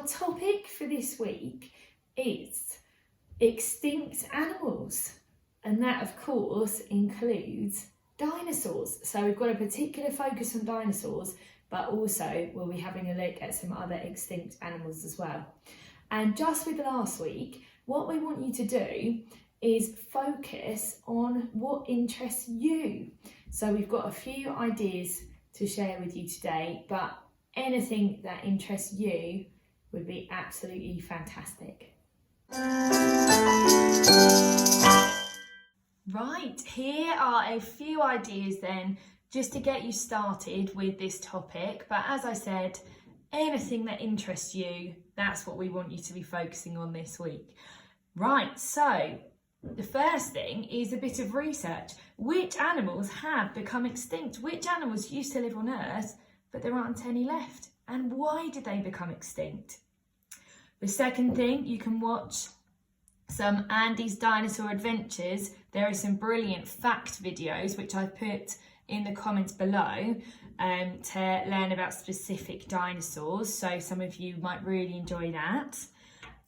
our topic for this week is extinct animals, and that of course includes dinosaurs. So we've got a particular focus on dinosaurs, but also we'll be having a look at some other extinct animals as well. And just with last week, what we want you to do is focus on what interests you. So we've got a few ideas to share with you today, but anything that interests you would be absolutely fantastic. Right, here are a few ideas then, just to get you started with this topic. But as I said, anything that interests you, that's what we want you to be focusing on this week. Right, so the first thing is a bit of research. Which animals have become extinct? Which animals used to live on Earth, but there aren't any left? And why did they become extinct? The second thing, you can watch some Andy's Dinosaur Adventures. There are some brilliant fact videos, which I've put in the comments below to learn about specific dinosaurs. So some of you might really enjoy that.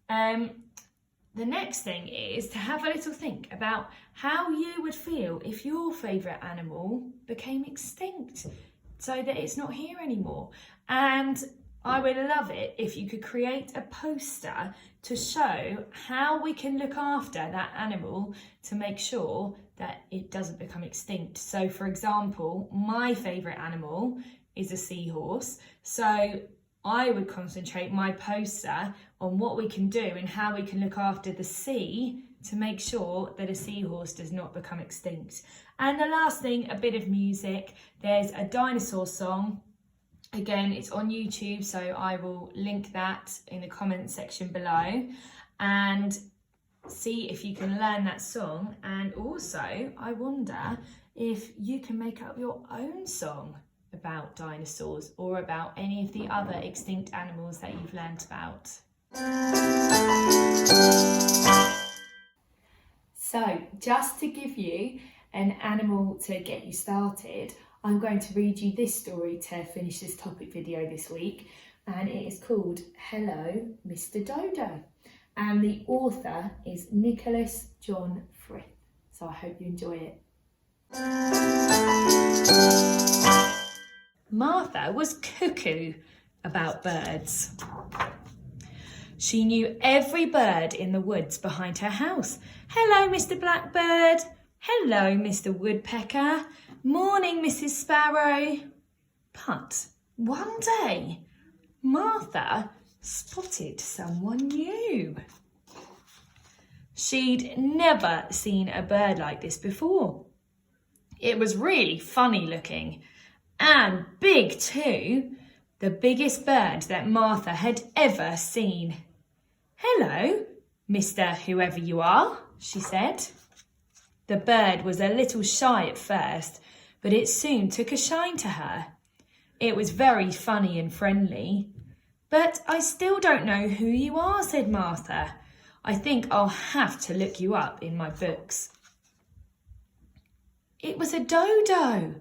The next thing is to have a little think about how you would feel if your favourite animal became extinct so that it's not here anymore. And I would love it if you could create a poster to show how we can look after that animal to make sure that it doesn't become extinct. So for example, my favourite animal is a seahorse. So I would concentrate my poster on what we can do and how we can look after the sea to make sure that a seahorse does not become extinct. And the last thing, a bit of music. There's a dinosaur song. Again, it's on YouTube, so I will link that in the comments section below and see if you can learn that song. And also, I wonder if you can make up your own song about dinosaurs or about any of the other extinct animals that you've learnt about. So, just to give you an animal to get you started, I'm going to read you this story to finish this topic video this week, and it is called Hello, Mr. Dodo, and the author is Nicholas John Frith. So I hope you enjoy it. Martha was cuckoo about birds. She knew every bird in the woods behind her house. Hello, Mr. Blackbird. Hello, Mr. Woodpecker. Morning, Mrs. Sparrow. But one day, Martha spotted someone new. She'd never seen a bird like this before. It was really funny looking and big too, the biggest bird that Martha had ever seen. Hello, Mr. Whoever you are, she said. The bird was a little shy at first, but it soon took a shine to her. It was very funny and friendly. But I still don't know who you are, said Martha. I think I'll have to look you up in my books. It was a dodo,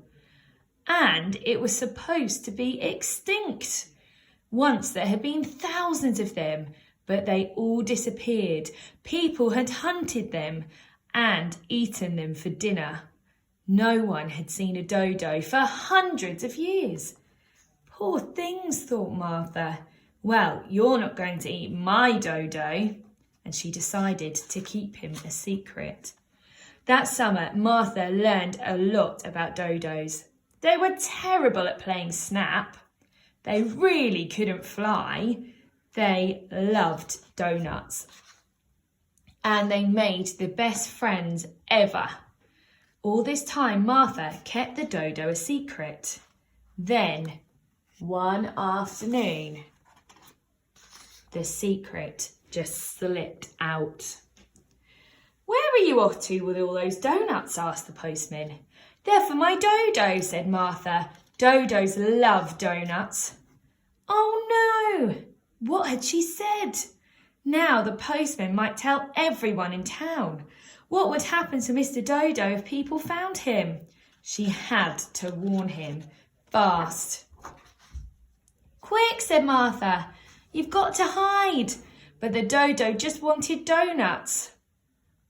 and it was supposed to be extinct. Once there had been thousands of them, but they all disappeared. People had hunted them and eaten them for dinner. No one had seen a dodo for hundreds of years. Poor things, thought Martha. Well, you're not going to eat my dodo. And she decided to keep him a secret. That summer, Martha learned a lot about dodos. They were terrible at playing snap. They really couldn't fly. They loved donuts. And they made the best friends ever. All this time, Martha kept the dodo a secret. Then, one afternoon, the secret just slipped out. Where are you off to with all those donuts? Asked the postman. They're for my dodo, said Martha. Dodos love donuts. Oh no! What had she said? Now the postman might tell everyone in town. What would happen to Mr. Dodo if people found him? She had to warn him fast. Quick, said Martha. You've got to hide. But the dodo just wanted donuts.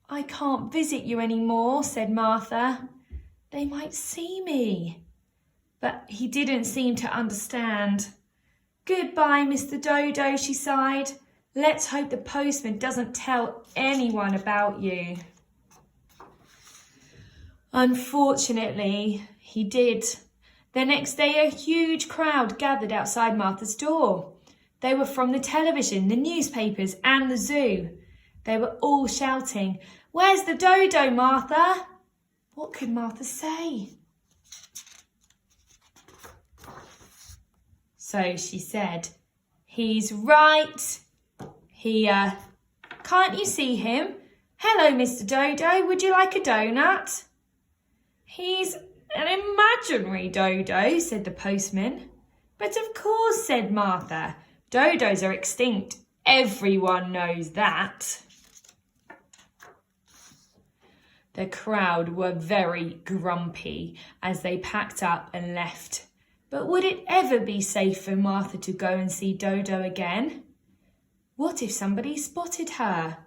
I can't visit you anymore, said Martha. They might see me. But he didn't seem to understand. Goodbye, Mr. Dodo, she sighed. Let's hope the postman doesn't tell anyone about you. Unfortunately, he did. The next day, a huge crowd gathered outside Martha's door. They were from the television, the newspapers, and the zoo. They were all shouting, "Where's the dodo, Martha?" What could Martha say? So she said, "He's right here. Can't you see him? Hello, Mr. Dodo, would you like a donut?" "He's an imaginary dodo," said the postman. "But of course," said Martha. "Dodos are extinct. Everyone knows that." The crowd were very grumpy as they packed up and left. But would it ever be safe for Martha to go and see Dodo again? What if somebody spotted her?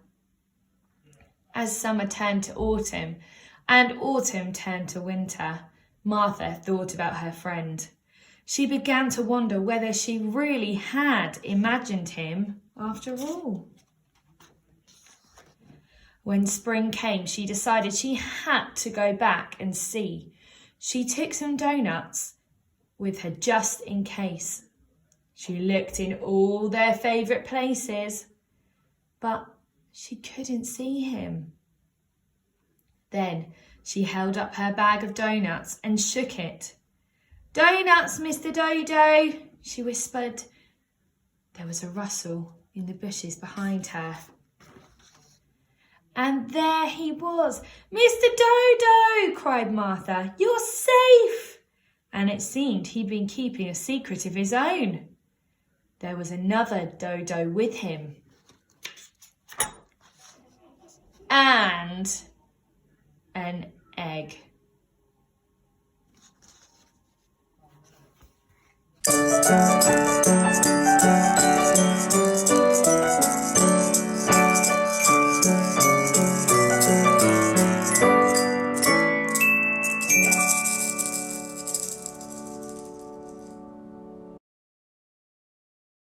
As summer turned to autumn and autumn turned to winter, Martha thought about her friend. She began to wonder whether she really had imagined him after all. When spring came, she decided she had to go back and see. She took some donuts with her just in case. She looked in all their favourite places, but she couldn't see him. Then she held up her bag of donuts and shook it. "Donuts, Mr. Dodo," she whispered. There was a rustle in the bushes behind her. And there he was. "Mr. Dodo," cried Martha, "you're safe." And it seemed he'd been keeping a secret of his own. There was another dodo with him. And an egg.